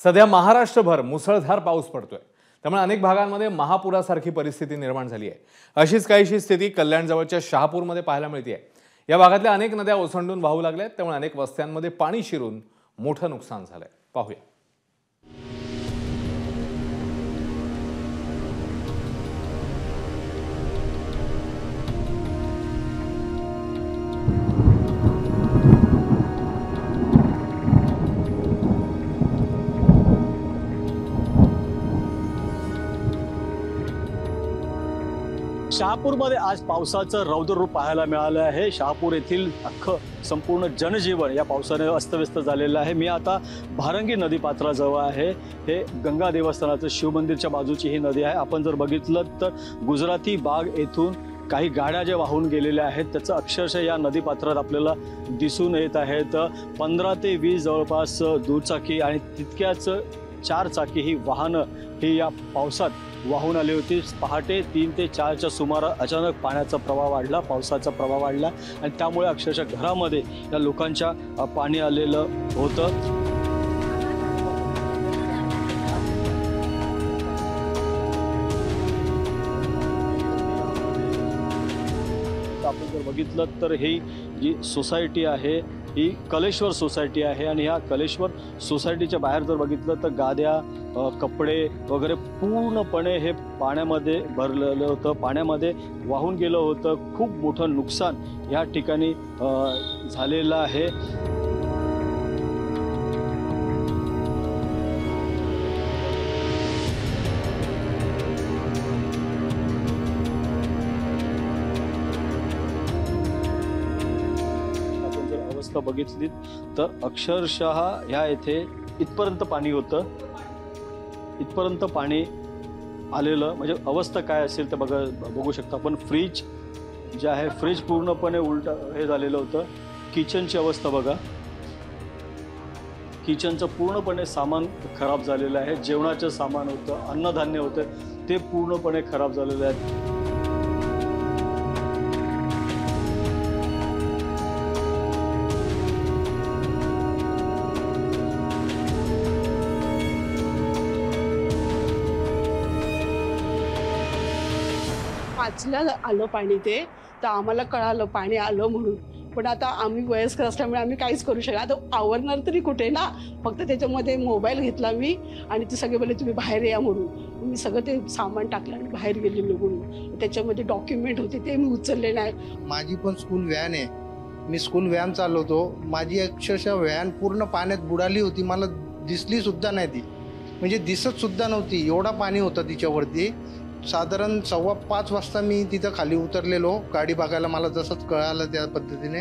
सध्या महाराष्ट्रभर मुसळधार पाऊस पडतोय, त्यामुळे अनेक भागांमध्ये महापुरासारखी परिस्थिती निर्माण झाली आहे। अशीच काहीशी स्थिती कल्याणजवळच्या शहापूरमध्ये पाहायला मिळते। या भागातल्या अनेक नद्या ओसंडून वाहू लागल्यात, त्यामुळे अनेक वस्त्यांमध्ये पाणी शिरून मोठं नुकसान झालंय। पाहूया। शहापूरमध्ये आज पावसाचं रौद्र रूप पाहायला मिळालं आहे। शहापूर येथील अख्खं संपूर्ण जनजीवन या पावसाने अस्तव्यस्त झालेलं आहे। मी आता भारंगी नदीपात्राजवळ आहे। हे गंगा देवस्थानाचं शिव मंदिरच्या बाजूची ही नदी आहे। आपण जर बघितलं तर गुजराती बाग येथून काही गाड्या ज्या वाहून गेलेल्या आहेत त्याचं अक्षरशः या नदीपात्रात आपल्याला दिसून येत आहेत। 15 ते 20 जवळपास दुचाकी आणि तितक्याच 4 चाकी ही वाहनं ही या पावसात वाहून आली होती। पहाटे 3 ते 4च्या सुमारास अचानक पाण्याचा प्रवाह वाढला, पावसाचा प्रवाह वाढला आणि त्यामुळे अक्षरशः घरामध्ये या लोकांच्या पाणी आलेलं होतं। आपण जर बघितलं तर ही जी सोसायटी आहे ही कलेश्वर सोसायटी आहे आणि ह्या कलेश्वर सोसायटीच्या बाहेर जर बघितलं तर गाद्या, कपडे वगैरे पूर्णपणे हे पाण्यामध्ये भरलेलं होतं, पाण्यामध्ये वाहून गेलं होतं। खूप मोठं नुकसान या ठिकाणी झालेलं आहे। अवस्था बघितली तर अक्षरशः ह्या इथे इथपर्यंत पाणी होतं, इथपर्यंत पाणी आलेलं। म्हणजे अवस्था काय असेल ते बघू शकता आपण। फ्रीज जे आहे फ्रीज पूर्णपणे उलट हे झालेलं होतं। किचनची अवस्था बघा, किचनचं पूर्णपणे सामान खराब झालेलं आहे। जेवणाचं सामान होतं, अन्नधान्य होतं, ते पूर्णपणे खराब झालेलं आहे। पाचला आलं पाणी ते, तर आम्हाला कळालं पाणी आलं म्हणून। पण आता आम्ही वयस्कर असल्यामुळे आम्ही काहीच करू शकत। आता आवरणार तरी कुठे ना, फक्त त्याच्यामध्ये मोबाईल घेतला मी आणि ते सगळे बोलले तुम्ही बाहेर या म्हणून। मी सगळं ते सामान टाकलं आणि बाहेर गेले निघून। त्याच्यामध्ये डॉक्युमेंट होते ते मी उचलले नाही। माझी पण स्कूल व्हॅन आहे, मी स्कूल व्हॅन चालवतो। माझी अक्षरशः व्हॅन पूर्ण पाण्यात बुडाली होती, मला दिसली सुद्धा नाही ती, म्हणजे दिसत सुद्धा नव्हती, एवढा पाणी होतं तिच्यावरती। साधारण 4:15 वाजता मी तिथं खाली उतरलेलो गाडी बघायला। मला जसंच कळालं त्या पद्धतीने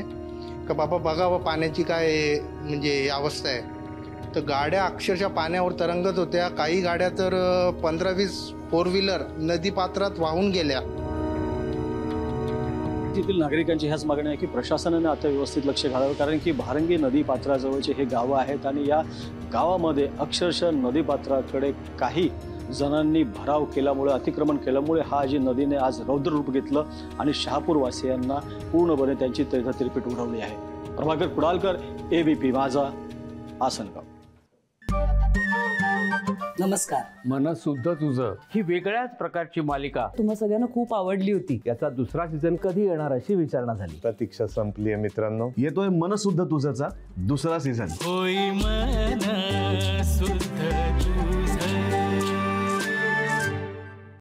का बाबा बघावं पाण्याची काय म्हणजे अवस्था आहे। तर गाड्या अक्षरशः पाण्यावर तरंगत होत्या। काही गाड्या तर 15-20 4 व्हीलर नदीपात्रात वाहून गेल्या। येथील नागरिकांची ह्याच मागणी आहे की प्रशासनाने आता व्यवस्थित लक्ष घालावं, कारण की भारंगी नदीपात्राजवळचे हे गावं आहेत आणि या गावामध्ये अक्षरशः नदीपात्राकडे काही जणांनी भराव केल्यामुळे, अतिक्रमण केल्यामुळे हा जी नदीने आज रौद्र रूप घेतलं आणि शहापूर वासियांना पूर्णपणे त्यांची तिरपीट उडवली आहे। प्रभाकर कुडालकर, ABP माझा, आसनगाव। नमस्कार। मनसुद्धा तुझं ही वेगळ्याच प्रकारची मालिका तुम्हा सगळ्यांना खूप आवडली होती। याचा दुसरा सीझन कधी येणार अशी विचारणा झाली। प्रतीक्षा संपली आहे मित्रांनो। येतोय मनसुद्धा तुझाचा दुसरा सीझन। होई मनसुद्धा